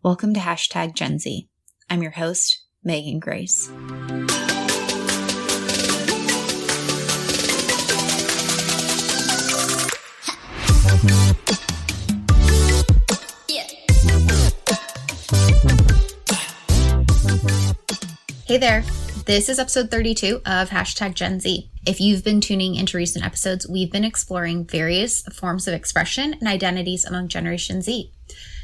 Welcome to Hashtag Gen Z. I'm your host, Megan Grace. Hey there. This is episode 32 of Hashtag Gen Z. If you've been tuning into recent episodes, we've been exploring various forms of expression and identities among Generation Z.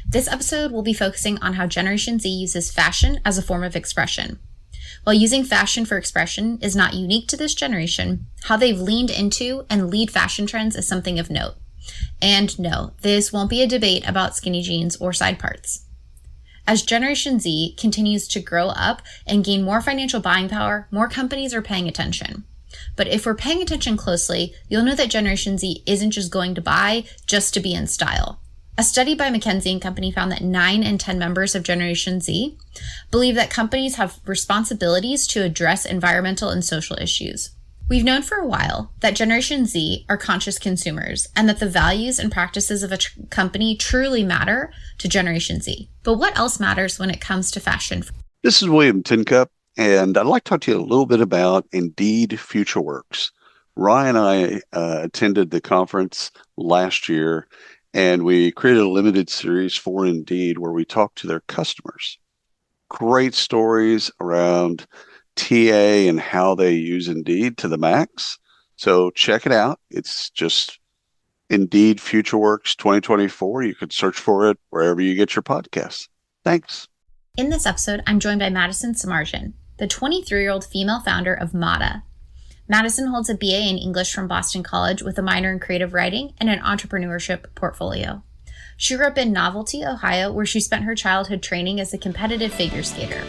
This episode will be focusing on how Generation Z uses fashion as a form of expression. While using fashion for expression is not unique to this generation, how they've leaned into and lead fashion trends is something of note. And no, this won't be a debate about skinny jeans or side parts. As Generation Z continues to grow up and gain more financial buying power, more companies are paying attention. But if we're paying attention closely, you'll know that Generation Z isn't just going to buy just to be in style. A study by McKinsey & Company found that 9 in 10 members of Generation Z believe that companies have responsibilities to address environmental and social issues. We've known for a while that Generation Z are conscious consumers and that the values and practices of a company truly matter to Generation Z. But what else matters when it comes to fashion? This is William Tincup, and I'd like to talk to you a little bit about Indeed FutureWorks. Ryan and I attended the conference last year, and we created a limited series for Indeed where we talked to their customers. Great stories around TA and how they use Indeed to the max. So check it out. It's just Indeed FutureWorks 2024. You could search for it wherever you get your podcasts. Thanks. In this episode, I'm joined by Madison Semarjian, the 23-year-old female founder of Mada. Madison holds a BA in English from Boston College with a minor in creative writing and an entrepreneurship portfolio. She grew up in Novelty, Ohio, where she spent her childhood training as a competitive figure skater.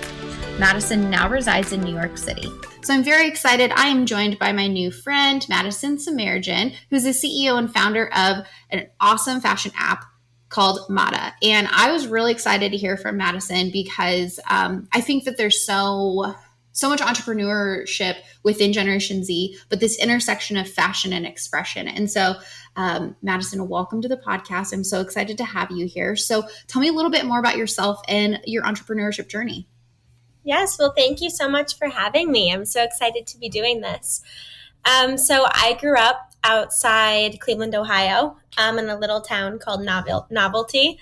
Madison now resides in New York City. So I'm very excited. I am joined by my new friend, Madison Semarjian, who's the CEO and founder of an awesome fashion app called Mada. And I was really excited to hear from Madison because I think that there's so much entrepreneurship within Generation Z, but this intersection of fashion and expression. And so, Madison, welcome to the podcast. I'm so excited to have you here. So tell me a little bit more about yourself and your entrepreneurship journey. Yes, well, thank you so much for having me. I'm so excited to be doing this. So I grew up outside Cleveland, Ohio, in a little town called Novelty.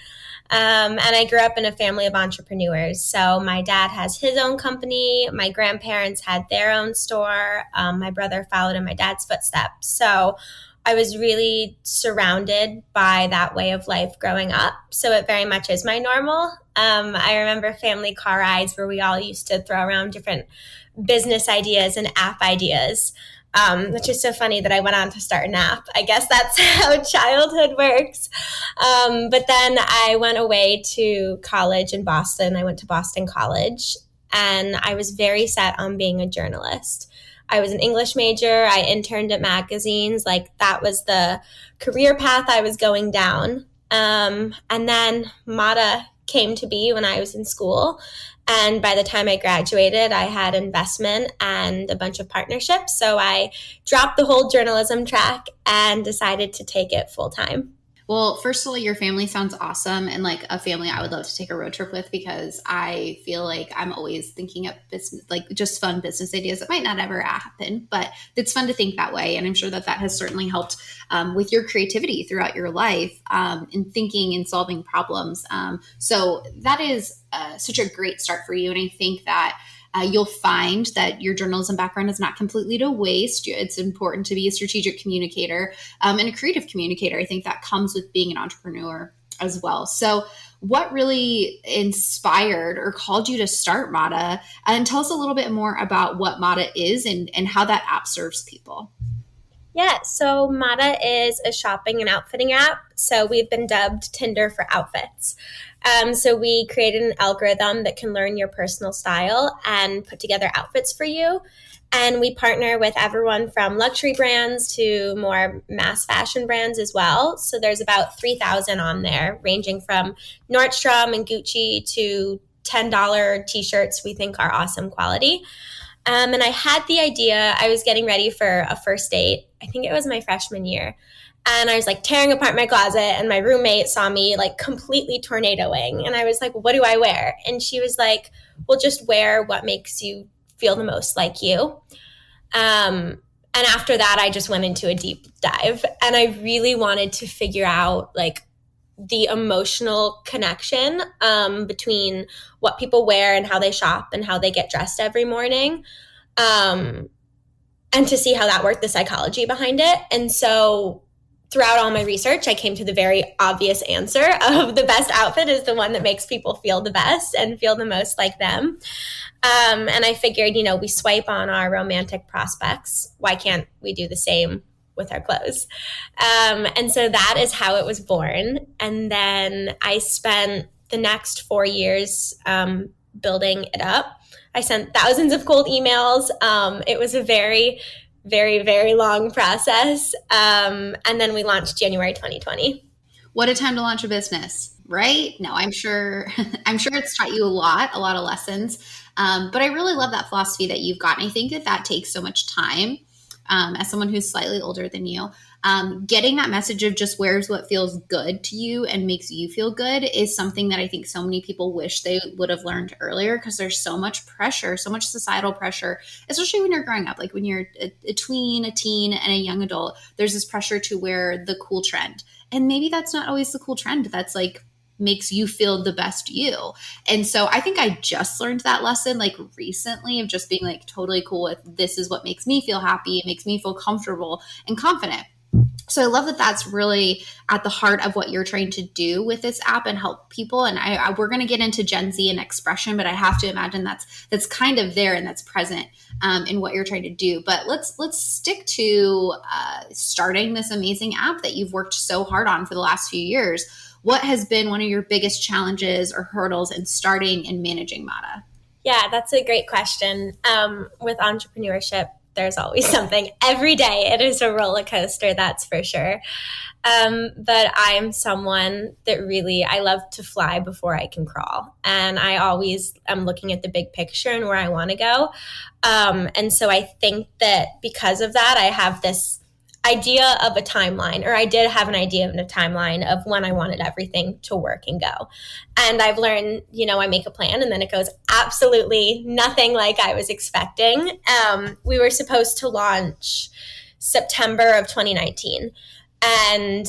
And I grew up in a family of entrepreneurs. So my dad has his own company. My grandparents had their own store. My brother followed in my dad's footsteps. So I was really surrounded by that way of life growing up. So it very much is my normal. I remember family car rides where we all used to throw around different business ideas and app ideas, which is so funny that I went on to start an app. I guess that's how childhood works. But then I went away to college in Boston. I went to Boston College, and I was very set on being a journalist. I was an English major. I interned at magazines. Like, that was the career path I was going down. And then Mada came to be when I was in school. And by the time I graduated, I had investment and a bunch of partnerships. So I dropped the whole journalism track and decided to take it full time. Well, first of all, your family sounds awesome, and like a family I would love to take a road trip with, because I feel like I'm always thinking of business, like just fun business ideas that might not ever happen, but it's fun to think that way. And I'm sure that has certainly helped with your creativity throughout your life in thinking and solving problems. So that is such a great start for you. And I think that you'll find that your journalism background is not completely to waste. It's important to be a strategic communicator and a creative communicator. I think that comes with being an entrepreneur as well. So what really inspired or called you to start Mada? And tell us a little bit more about what Mada is and how that app serves people. Yeah, so Mada is a shopping and outfitting app. So we've been dubbed Tinder for outfits. So we created an algorithm that can learn your personal style and put together outfits for you. And we partner with everyone from luxury brands to more mass fashion brands as well. So there's about 3,000 on there, ranging from Nordstrom and Gucci to $10 t-shirts we think are awesome quality. And I had the idea, I was getting ready for a first date. I think it was my freshman year. And I was like tearing apart my closet, and my roommate saw me like completely tornadoing. And I was like, what do I wear? And she was like, well, just wear what makes you feel the most like you. And after that, I just went into a deep dive, and I really wanted to figure out like the emotional connection between what people wear and how they shop and how they get dressed every morning. And to see how that worked, the psychology behind it. And so throughout all my research, I came to the very obvious answer of the best outfit is the one that makes people feel the best and feel the most like them. And I figured, we swipe on our romantic prospects. Why can't we do the same with our clothes? And so that is how it was born. And then I spent the next 4 years building it up. I sent thousands of cold emails. It was a very, very, very long process. And then we launched January 2020. What a time to launch a business, right? No, I'm sure it's taught you a lot of lessons. But I really love that philosophy that you've got. And I think that takes so much time. As someone who's slightly older than you, getting that message of just wears what feels good to you and makes you feel good is something that I think so many people wish they would have learned earlier, because there's so much pressure, so much societal pressure, especially when you're growing up, like when you're a tween, a teen, and a young adult, there's this pressure to wear the cool trend. And maybe that's not always the cool trend that's like makes you feel the best you. And so I think I just learned that lesson like recently of just being like totally cool with this is what makes me feel happy. It makes me feel comfortable and confident. So I love that that's really at the heart of what you're trying to do with this app and help people. And we're going to get into Gen Z and expression, but I have to imagine that's kind of there and that's present in what you're trying to do. But let's stick to starting this amazing app that you've worked so hard on for the last few years. What has been one of your biggest challenges or hurdles in starting and managing Mada? Yeah, that's a great question. With entrepreneurship, there's always something. Every day it is a roller coaster, that's for sure. But I'm someone that I love to fly before I can crawl. And I always am looking at the big picture and where I want to go. And so I think that because of that, I have this idea of a timeline, or I did have an idea of a timeline of when I wanted everything to work and go. And I've learned, I make a plan and then it goes absolutely nothing like I was expecting. We were supposed to launch September of 2019. And,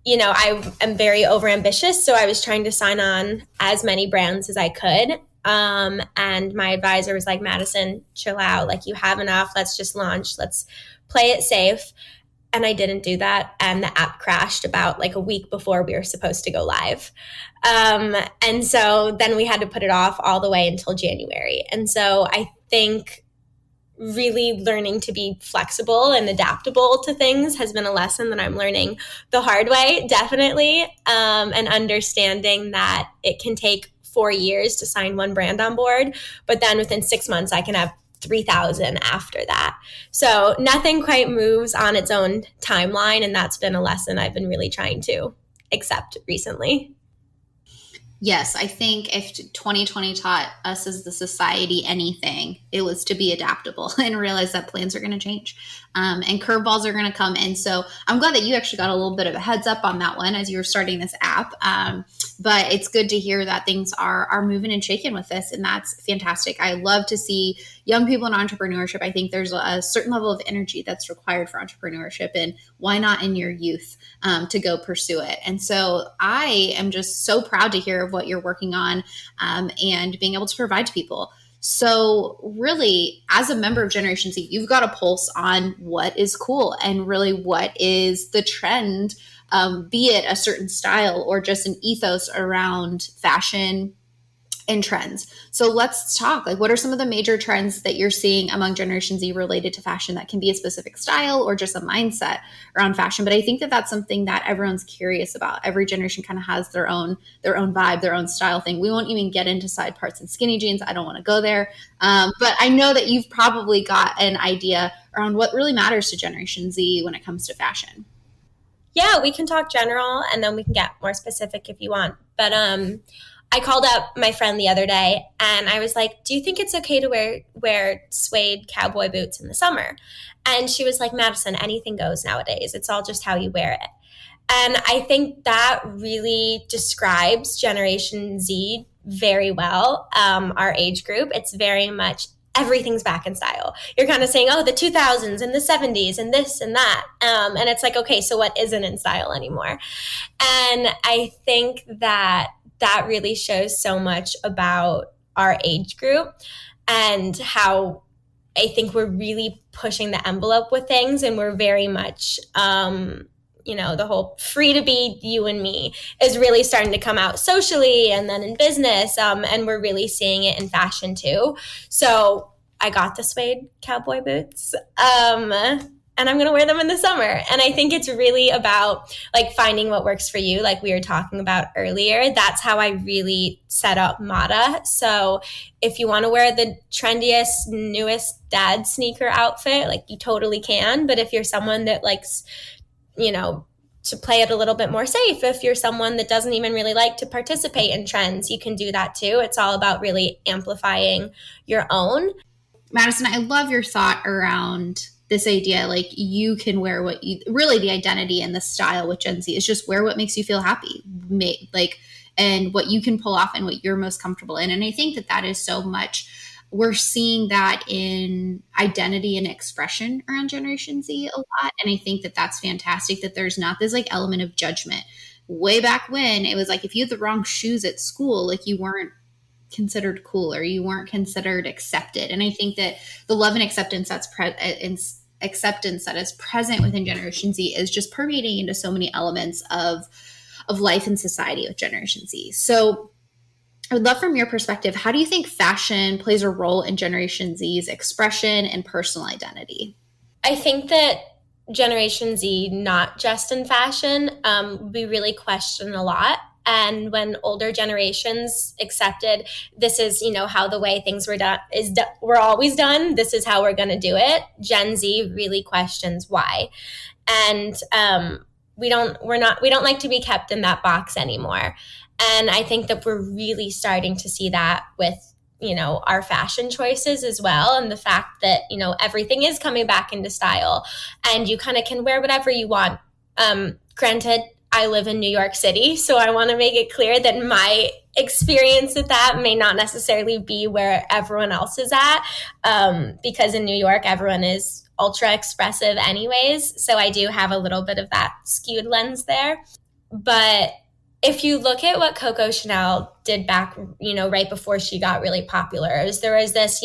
I am very overambitious. So I was trying to sign on as many brands as I could. And my advisor was like, Madison, chill out. Like, you have enough. Let's just launch. Let's play it safe. And I didn't do that. And the app crashed about like a week before we were supposed to go live. And so then we had to put it off all the way until January. And so I think really learning to be flexible and adaptable to things has been a lesson that I'm learning the hard way, definitely. And understanding that it can take 4 years to sign one brand on board, but then within 6 months, I can have 3,000 after that. So nothing quite moves on its own timeline. And that's been a lesson I've been really trying to accept recently. Yes, I think if 2020 taught us as the society anything, it was to be adaptable and realize that plans are going to change and curveballs are going to come. And so I'm glad that you actually got a little bit of a heads up on that one as you were starting this app. But it's good to hear that things are moving and shaking with this. And that's fantastic. I love to see young people in entrepreneurship. I think there's a certain level of energy that's required for entrepreneurship, and why not in your youth to go pursue it. And so I am just so proud to hear of what you're working on and being able to provide to people. So really, as a member of Generation Z, you've got a pulse on what is cool and really what is the trend, be it a certain style or just an ethos around fashion and trends. So let's talk. Like, what are some of the major trends that you're seeing among Generation Z related to fashion? That can be a specific style or just a mindset around fashion. But I think that that's something that everyone's curious about. Every generation kind of has their own vibe, their own style thing. We won't even get into side parts and skinny jeans. I don't want to go there. But I know that you've probably got an idea around what really matters to Generation Z when it comes to fashion. Yeah, we can talk general and then we can get more specific if you want. But I called up my friend the other day and I was like, do you think it's okay to wear suede cowboy boots in the summer? And she was like, Madison, anything goes nowadays. It's all just how you wear it. And I think that really describes Generation Z very well, our age group. It's very much everything's back in style. You're kind of saying, oh, the 2000s and the 70s and this and that. And it's like, okay, so what isn't in style anymore? And I think that that really shows so much about our age group and how I think we're really pushing the envelope with things, and we're very much, the whole free to be you and me is really starting to come out socially and then in business. And we're really seeing it in fashion too. So I got the suede cowboy boots. And I'm going to wear them in the summer. And I think it's really about like finding what works for you, like we were talking about earlier. That's how I really set up Mada. So if you want to wear the trendiest, newest dad sneaker outfit, like you totally can. But if you're someone that likes, to play it a little bit more safe, if you're someone that doesn't even really like to participate in trends, you can do that too. It's all about really amplifying your own. Madison, I love your thought around this idea, like you can wear what you really, the identity and the style with Gen Z is just wear what makes you feel happy, and what you can pull off and what you're most comfortable in. And I think that is so much, we're seeing that in identity and expression around Generation Z a lot. And I think that that's fantastic, that there's not this like element of judgment. Way back when it was like, if you had the wrong shoes at school, like you weren't considered cool or you weren't considered accepted. And I think that the love and acceptance acceptance that is present within Generation Z is just permeating into so many elements of life and society with Generation Z. So I would love from your perspective, how do you think fashion plays a role in Generation Z's expression and personal identity? I think that Generation Z, not just in fashion, we really question a lot. And when older generations accepted this is, how the way things were done were always done, this is how we're going to do it, Gen Z really questions why. And we don't like to be kept in that box anymore. And I think that we're really starting to see that with, our fashion choices as well. And the fact that, everything is coming back into style and you kind of can wear whatever you want. Granted, I live in New York City, so I want to make it clear that my experience with that may not necessarily be where everyone else is at, because in New York, everyone is ultra expressive anyways. So I do have a little bit of that skewed lens there. But if you look at what Coco Chanel did back, right before she got really popular, there was this,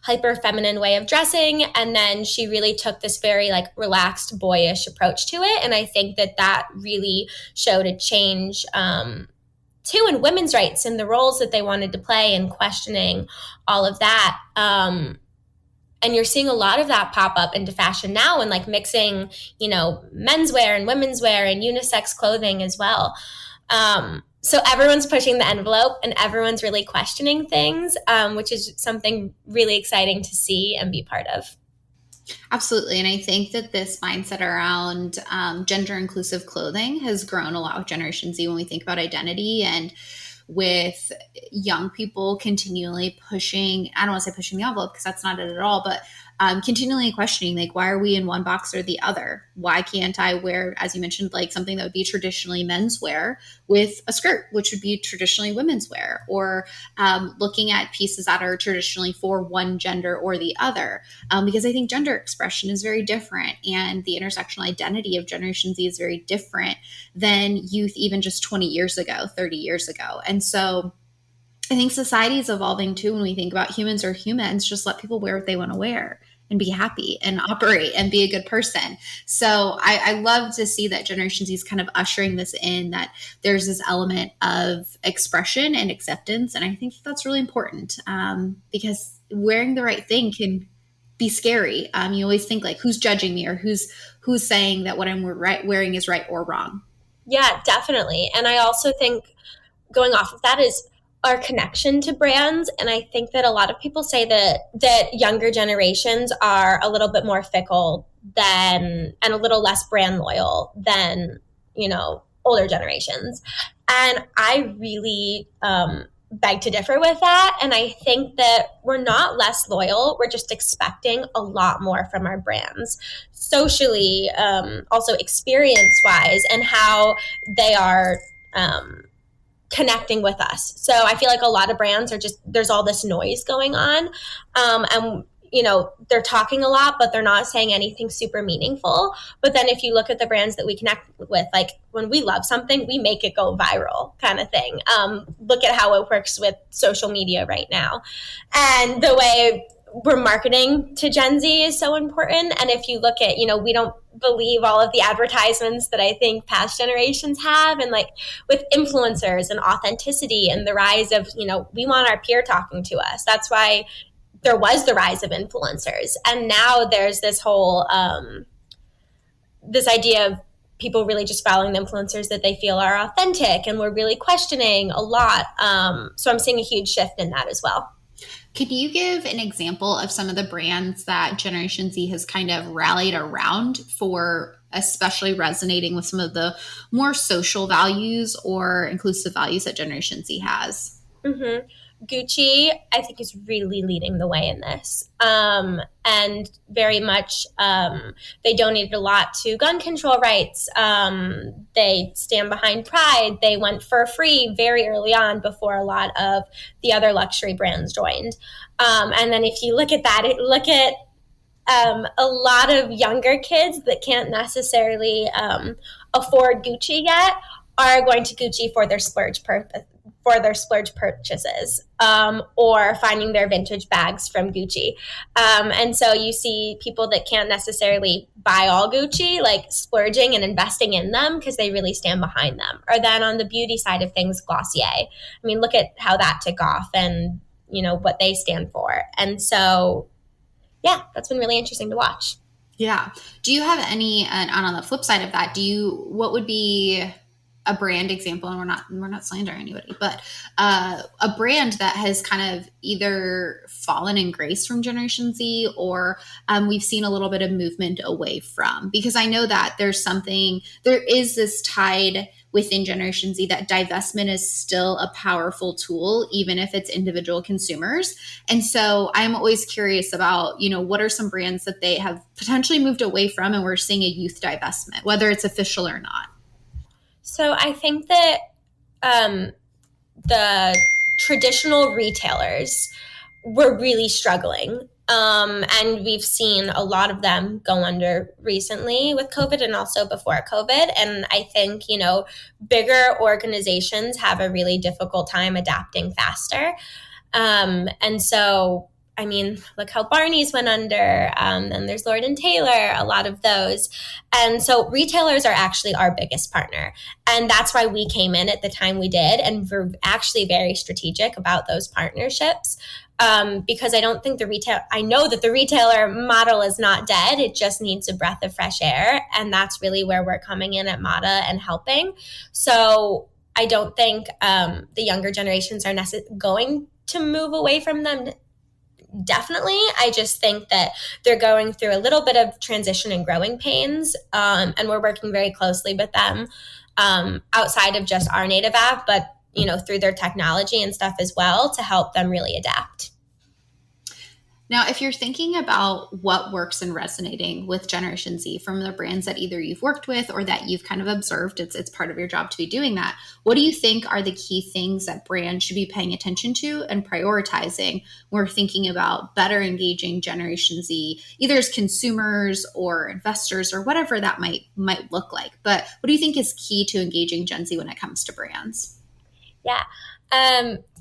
hyper feminine way of dressing. And then she really took this very like relaxed, boyish approach to it. And I think that really showed a change, too, in women's rights and the roles that they wanted to play and questioning all of that. And you're seeing a lot of that pop up into fashion now and like mixing, menswear and women's wear and unisex clothing as well. So everyone's pushing the envelope and everyone's really questioning things, which is something really exciting to see and be part of. Absolutely. And I think that this mindset around gender inclusive clothing has grown a lot with Generation Z when we think about identity, and with young people continually pushing, I don't want to say pushing the envelope because that's not it at all, but continually questioning, like, why are we in one box or the other? Why can't I wear, as you mentioned, like something that would be traditionally men's wear with a skirt, which would be traditionally women's wear, or looking at pieces that are traditionally for one gender or the other, because I think gender expression is very different and the intersectional identity of Generation Z is very different than youth even just 20 years ago, 30 years ago. And so I think society is evolving too. When we think about humans are humans, just let people wear what they want to wear and be happy and operate and be a good person. So I love to see that Generation Z is kind of ushering this in, that there's this element of expression and acceptance. And I think that's really important, because wearing the right thing can be scary. You always think like, who's judging me, or who's saying that what I'm wearing is right or wrong. Yeah, definitely. And I also think going off of that is our connection to brands. And I think that a lot of people say that younger generations are a little bit more fickle and a little less brand loyal than, older generations. And I really beg to differ with that. And I think that we're not less loyal. We're just expecting a lot more from our brands socially, also experience wise, and how they are connecting with us. So I feel like a lot of brands are just, there's all this noise going on. And they're talking a lot, but they're not saying anything super meaningful. But then if you look at the brands that we connect with, like when we love something, we make it go viral kind of thing. Look at how it works with social media right now. And the way we're marketing to Gen Z is so important. And if you look at, we don't believe all of the advertisements that I think past generations have. And like with influencers and authenticity and the rise of, we want our peer talking to us. That's why there was the rise of influencers. And now there's this whole, this idea of people really just following the influencers that they feel are authentic. And we're really questioning a lot. So I'm seeing a huge shift in that as well. Could you give an example of some of the brands that Generation Z has kind of rallied around for especially resonating with some of the more social values or inclusive values that Generation Z has? Mm-hmm. Gucci, I think, is really leading the way in this. And very much, they donated a lot to gun control rights. They stand behind Pride. They went for free very early on before a lot of the other luxury brands joined. And then if you look at that, look at a lot of younger kids that can't necessarily afford Gucci yet are going to Gucci for their splurge purchases, or finding their vintage bags from Gucci. And so you see people that can't necessarily buy all Gucci, like splurging and investing in them because they really stand behind them. Or then on the beauty side of things, Glossier. I mean, look at how that took off and, what they stand for. And so, yeah, that's been really interesting to watch. Yeah. Do you have any, and on the flip side of that, what would be a brand example, and we're not slandering anybody, but a brand that has kind of either fallen in grace from Generation Z or we've seen a little bit of movement away from? Because I know that there is this tide within Generation Z that divestment is still a powerful tool, even if it's individual consumers. And so I'm always curious about, what are some brands that they have potentially moved away from and we're seeing a youth divestment, whether it's official or not? So I think that the traditional retailers were really struggling. And we've seen a lot of them go under recently with COVID and also before COVID. And I think, bigger organizations have a really difficult time adapting faster. And so, I mean, look how Barney's went under. Then there's Lord & Taylor, a lot of those. And so retailers are actually our biggest partner. And that's why we came in at the time we did. And we're actually very strategic about those partnerships. Because I don't think I know that the retailer model is not dead. It just needs a breath of fresh air. And that's really where we're coming in at Mada and helping. So I don't think the younger generations are going to move away from them. Definitely. I just think that they're going through a little bit of transition and growing pains. And we're working very closely with them outside of just our native app, but through their technology and stuff as well to help them really adapt. Now, if you're thinking about what works and resonating with Generation Z from the brands that either you've worked with or that you've kind of observed, it's part of your job to be doing that. What do you think are the key things that brands should be paying attention to and prioritizing when we're thinking about better engaging Generation Z, either as consumers or investors or whatever that might look like? But what do you think is key to engaging Gen Z when it comes to brands? Yeah.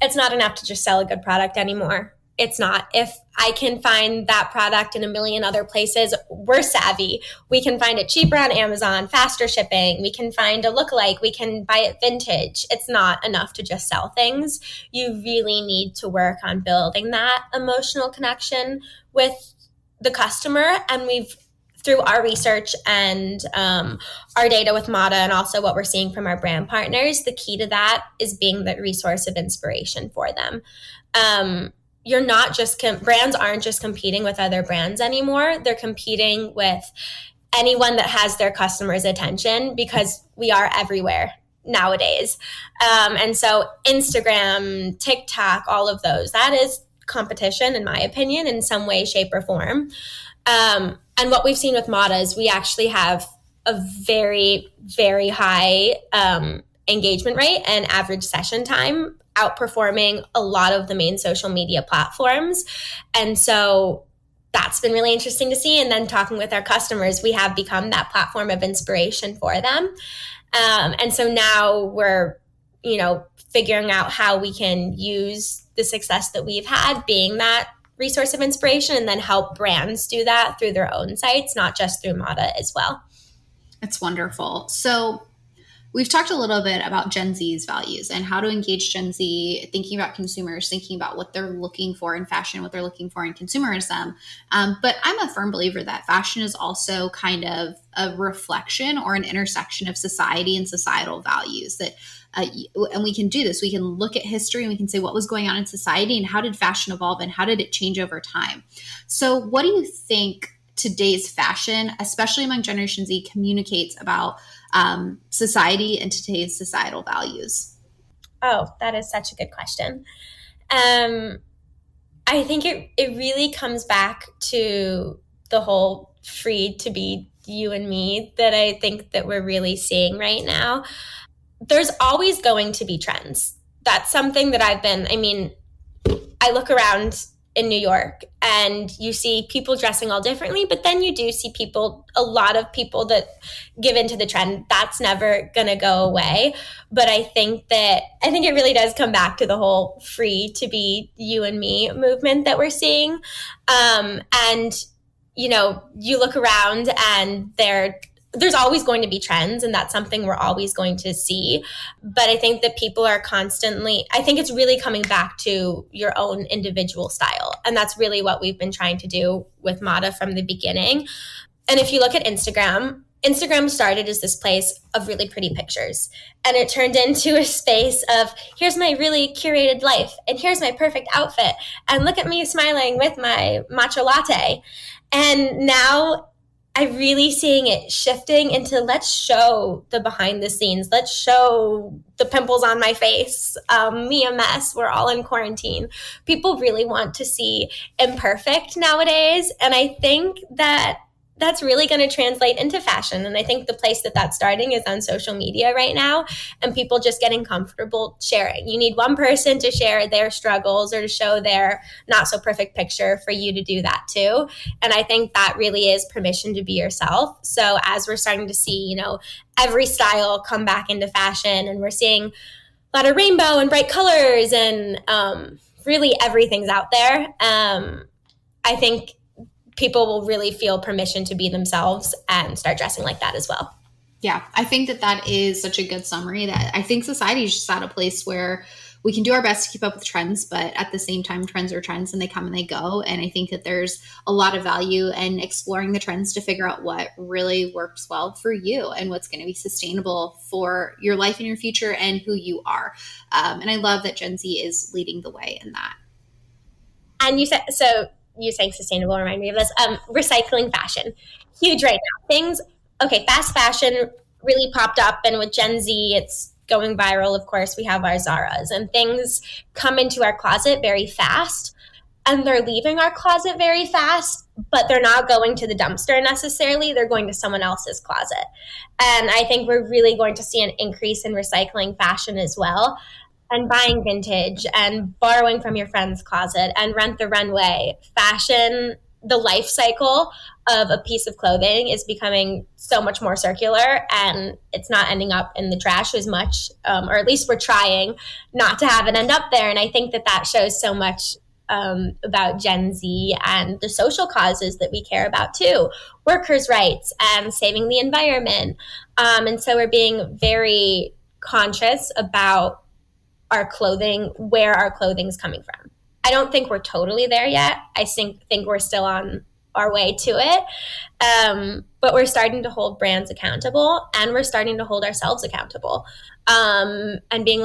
It's not enough to just sell a good product anymore. It's not. If I can find that product in a million other places, we're savvy. We can find it cheaper on Amazon, faster shipping. We can find a lookalike. We can buy it vintage. It's not enough to just sell things. You really need to work on building that emotional connection with the customer. And through our research and our data with Mada and also what we're seeing from our brand partners, the key to that is being the resource of inspiration for them. Brands aren't just competing with other brands anymore. They're competing with anyone that has their customers' attention because we are everywhere. nowadays. And so Instagram, TikTok, all of those, that is competition, in my opinion, in some way, shape, or form. And what we've seen with Mada is we actually have a very, very high engagement rate and average session time, outperforming a lot of the main social media platforms. And so that's been really interesting to see. And then talking with our customers, we have become that platform of inspiration for them. And so now we're, figuring out how we can use the success that we've had being that resource of inspiration and then help brands do that through their own sites, not just through Mada as well. It's wonderful. So we've talked a little bit about Gen Z's values and how to engage Gen Z, thinking about consumers, thinking about what they're looking for in fashion, what they're looking for in consumerism. But I'm a firm believer that fashion is also kind of a reflection or an intersection of society and societal values that and we can do this. We can look at history and we can say what was going on in society and how did fashion evolve and how did it change over time. So what do you think today's fashion, especially among Generation Z, communicates about society and today's societal values? Oh, that is such a good question. I think it really comes back to the whole free to be you and me that I think that we're really seeing right now. There's always going to be trends. That's something that I look around in New York and you see people dressing all differently, but then you do see a lot of people that give into the trend. That's never going to go away. But I think it really does come back to the whole free to be you and me movement that we're seeing. You look around and there's always going to be trends, and that's something we're always going to see. But I think that people are I think it's really coming back to your own individual style. And that's really what we've been trying to do with Mada from the beginning. And if you look at Instagram started as this place of really pretty pictures. And it turned into a space of, here's my really curated life, and here's my perfect outfit, and look at me smiling with my matcha latte. And now I'm really seeing it shifting into, let's show the behind the scenes. Let's show the pimples on my face, me a mess. We're all in quarantine. People really want to see imperfect nowadays. And I think that that's really going to translate into fashion. And I think the place that that's starting is on social media right now, and people just getting comfortable sharing. You need one person to share their struggles or to show their not so perfect picture for you to do that too. And I think that really is permission to be yourself. So as we're starting to see, every style come back into fashion, and we're seeing a lot of rainbow and bright colors, and really everything's out there. I think people will really feel permission to be themselves and start dressing like that as well. Yeah, I think that is such a good summary. That I think society is just at a place where we can do our best to keep up with trends, but at the same time, trends are trends and they come and they go. And I think that there's a lot of value in exploring the trends to figure out what really works well for you and what's going to be sustainable for your life and your future and who you are. And I love that Gen Z is leading the way in that. And you saying sustainable remind me of this. Recycling fashion, huge right now. Fast fashion really popped up, and with Gen Z, it's going viral. Of course, we have our Zaras, and things come into our closet very fast, and they're leaving our closet very fast, but they're not going to the dumpster necessarily. They're going to someone else's closet. And I think we're really going to see an increase in recycling fashion as well. And buying vintage and borrowing from your friend's closet and rent the runway. Fashion, the life cycle of a piece of clothing is becoming so much more circular, and it's not ending up in the trash as much, or at least we're trying not to have it end up there. And I think that shows so much about Gen Z and the social causes that we care about too. Workers' rights and saving the environment. And so we're being very conscious about our clothing, where our clothing's coming from. I don't think we're totally there yet. I think we're still on our way to it. But we're starting to hold brands accountable, and we're starting to hold ourselves accountable. And being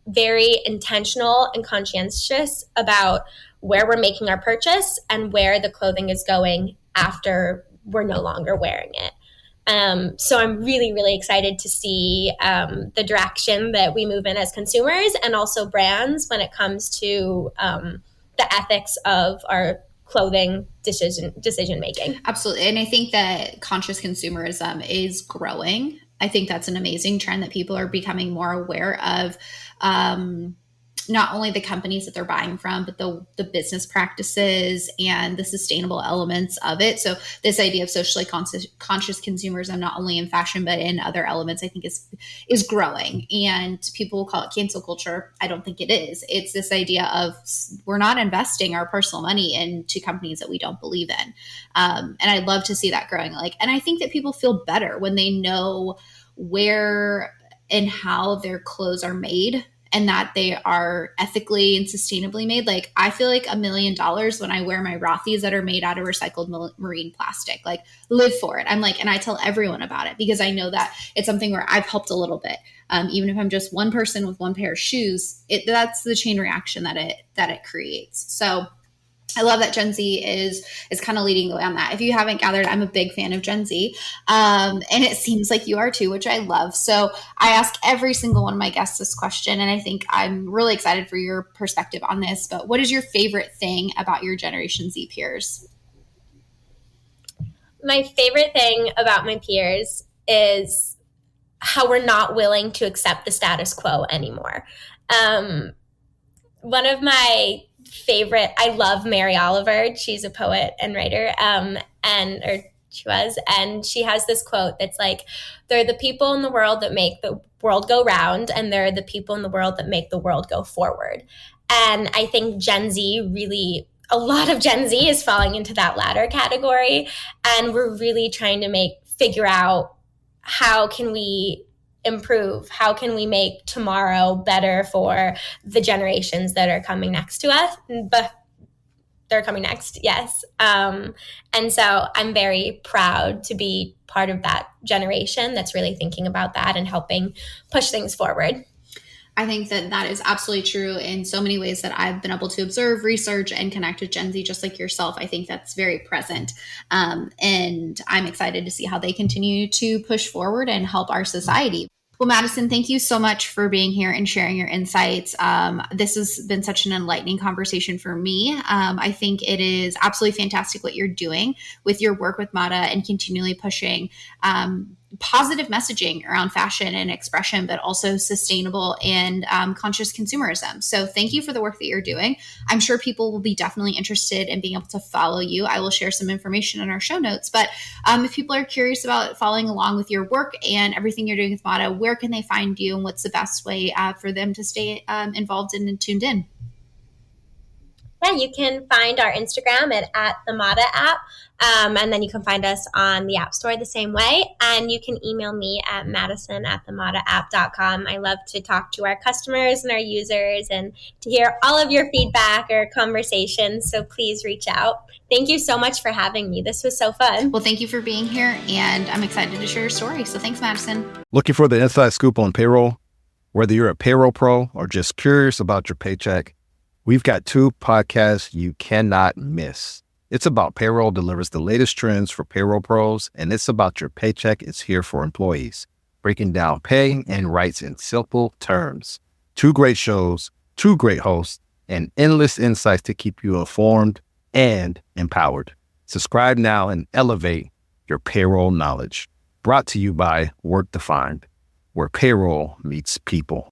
very intentional and conscientious about where we're making our purchase and where the clothing is going after we're no longer wearing it. So I'm really, really excited to see the direction that we move in as consumers and also brands when it comes to the ethics of our clothing decision making. Absolutely. And I think that conscious consumerism is growing. I think that's an amazing trend that people are becoming more aware of, not only the companies that they're buying from, but the business practices and the sustainable elements of it. So this idea of socially conscious consumerism, not only in fashion, but in other elements, I think is growing. And people will call it cancel culture. I don't think it is. It's this idea of we're not investing our personal money into companies that we don't believe in. And I'd love to see that growing. And I think that people feel better when they know where and how their clothes are made, and that they are ethically and sustainably made. I feel like $1 million when I wear my Rothy's that are made out of recycled marine plastic. Live for it. And I tell everyone about it because I know that it's something where I've helped a little bit. Even if I'm just one person with one pair of shoes, that's the chain reaction that it creates. So I love that Gen Z is kind of leading the way on that. If you haven't gathered, I'm a big fan of Gen Z. And it seems like you are too, which I love. So I ask every single one of my guests this question, and I think I'm really excited for your perspective on this. But what is your favorite thing about your Generation Z peers? My favorite thing about my peers is how we're not willing to accept the status quo anymore. One of my favorite, I love Mary Oliver. She's a poet and writer, and she has this quote that's there are the people in the world that make the world go round, and there are the people in the world that make the world go forward. And I think a lot of Gen Z is falling into that latter category, and we're really trying to figure out how can we improve, how can we make tomorrow better for the generations that are coming next to us, but they're coming next, yes. And so I'm very proud to be part of that generation that's really thinking about that and helping push things forward. I think that is absolutely true in so many ways that I've been able to observe, research, and connect with Gen Z just like yourself. I think that's very present. And I'm excited to see how they continue to push forward and help our society. Well, Madison, thank you so much for being here and sharing your insights. This has been such an enlightening conversation for me. I think it is absolutely fantastic what you're doing with your work with Mada and continually pushing positive messaging around fashion and expression, but also sustainable and conscious consumerism. So thank you for the work that you're doing. I'm sure people will be definitely interested in being able to follow you. I will share some information in our show notes, but if people are curious about following along with your work and everything you're doing with Mada, where can they find you and what's the best way for them to stay involved and tuned in? Yeah, you can find our Instagram at the Mada App. And then you can find us on the App Store the same way. And you can email me at madison@themadaapp.com. I love to talk to our customers and our users and to hear all of your feedback or conversations. So please reach out. Thank you so much for having me. This was so fun. Well, thank you for being here. And I'm excited to share your story. So thanks, Madison. Looking for the inside scoop on payroll? Whether you're a payroll pro or just curious about your paycheck, we've got 2 podcasts you cannot miss. It's About Payroll delivers the latest trends for payroll pros, and It's About Your Paycheck is here for employees, breaking down pay and rights in simple terms. 2 great shows, 2 great hosts, and endless insights to keep you informed and empowered. Subscribe now and elevate your payroll knowledge. Brought to you by Work Defined, where payroll meets people.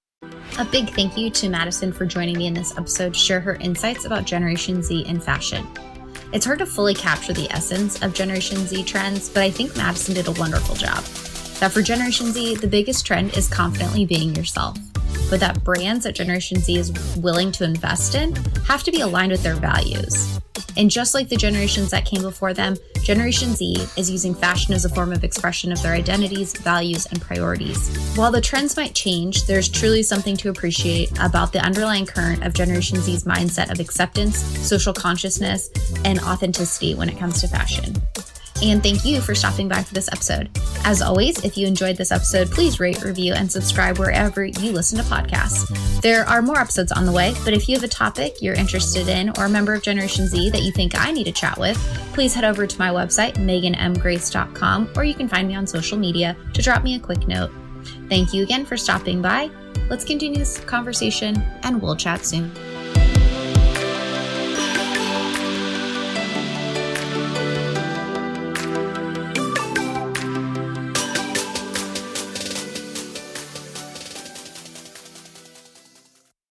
A big thank you to Madison for joining me in this episode to share her insights about Generation Z and fashion. It's hard to fully capture the essence of Generation Z trends, but I think Madison did a wonderful job. That for Generation Z, the biggest trend is confidently being yourself, but that brands that Generation Z is willing to invest in have to be aligned with their values. And just like the generations that came before them, Generation Z is using fashion as a form of expression of their identities, values, and priorities. While the trends might change, there's truly something to appreciate about the underlying current of Generation Z's mindset of acceptance, social consciousness, and authenticity when it comes to fashion. And thank you for stopping by for this episode. As always, if you enjoyed this episode, please rate, review, and subscribe wherever you listen to podcasts. There are more episodes on the way, but if you have a topic you're interested in or a member of Generation Z that you think I need to chat with, please head over to my website, meganmgrace.com, or you can find me on social media to drop me a quick note. Thank you again for stopping by. Let's continue this conversation, and we'll chat soon.